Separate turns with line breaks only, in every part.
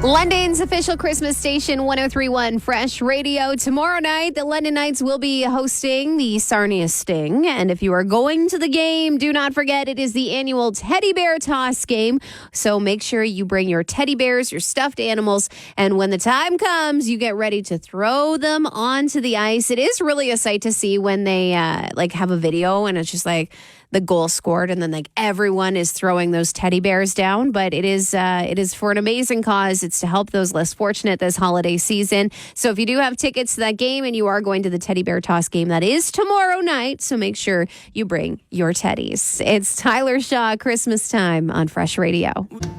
London's official Christmas station, 103.1 Fresh Radio. Tomorrow night, the London Knights will be hosting the Sarnia Sting. And if you are going to the game, do not forget it is the annual teddy bear toss game. So make sure you bring your teddy bears, your stuffed animals, and when the time comes, you get ready to throw them onto the ice. It is really a sight to see when they have a video and it's just like the goal scored and then like everyone is throwing those teddy bears down. But it is for an amazing cause. It's to help those less fortunate this holiday season. So if you do have tickets to that game and you are going to the teddy bear toss game, that is tomorrow night. So make sure you bring your teddies. It's Tyler Shaw, Christmas Time on Fresh Radio.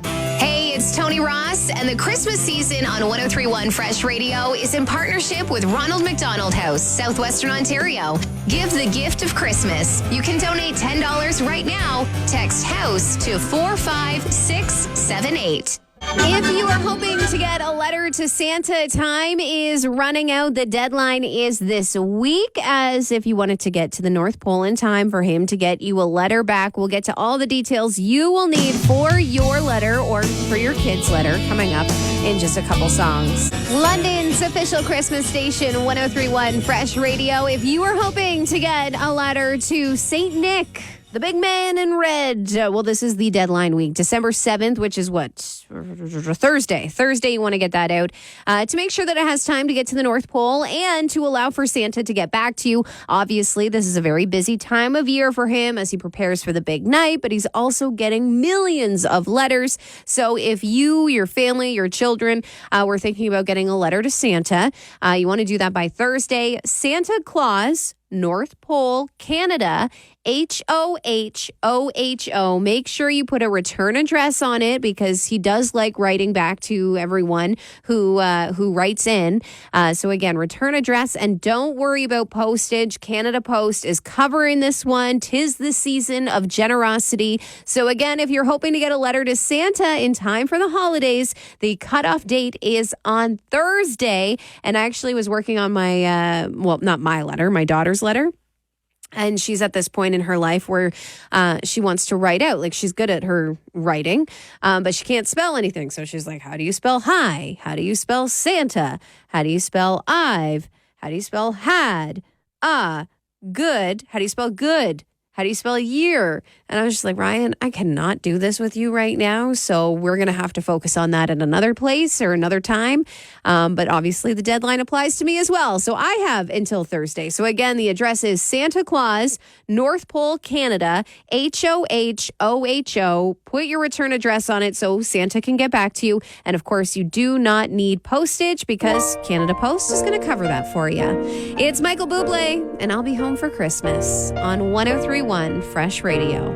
Hey, it's Toni Ross, and the Christmas season on 103.1 Fresh Radio is in partnership with Ronald McDonald House, Southwestern Ontario. Give the gift of Christmas. You can donate $10 right now. Text HOUSE to 45678. If you are hoping to get a letter to Santa, time is running out. The deadline is this week, as if you wanted to get to the North Pole in time for him to get you a letter back. We'll get to all the details you will need for your letter or for your kid's letter coming up in just a couple songs. London's official Christmas station, 103.1 Fresh Radio. If you are hoping to get a letter to St. Nick, the big man in red. Well, this is the deadline week, December 7th, which is what? Thursday. You want to get that out to make sure that it has time to get to the North Pole and to allow for Santa to get back to you. Obviously, this is a very busy time of year for him as he prepares for the big night, but he's also getting millions of letters. So if you, your family, your children were thinking about getting a letter to Santa, you want to do that by Thursday. Santa Claus, North Pole, Canada, HOHOHO. Make sure you put a return address on it because he does like writing back to everyone who writes in. So again, return address, and don't worry about postage. Canada Post is covering this one. 'Tis the season of generosity. So again, if you're hoping to get a letter to Santa in time for the holidays, the cutoff date is on Thursday. And I actually was working on my, not my letter, my daughter's letter. And she's at this point in her life where she wants to write out. Like, she's good at her writing, but she can't spell anything. So she's like, how do you spell hi? How do you spell Santa? How do you spell I've? How do you spell had? Good. How do you spell good? How do you spell year? And I was just like, Ryan, I cannot do this with you right now. So we're going to have to focus on that at another place or another time. But obviously the deadline applies to me as well. So I have until Thursday. So again, the address is Santa Claus, North Pole, Canada, HOHOHO. Put your return address on it so Santa can get back to you. And of course, you do not need postage because Canada Post is going to cover that for you. It's Michael Bublé, and I'll be home for Christmas on 103.1 Fresh Radio.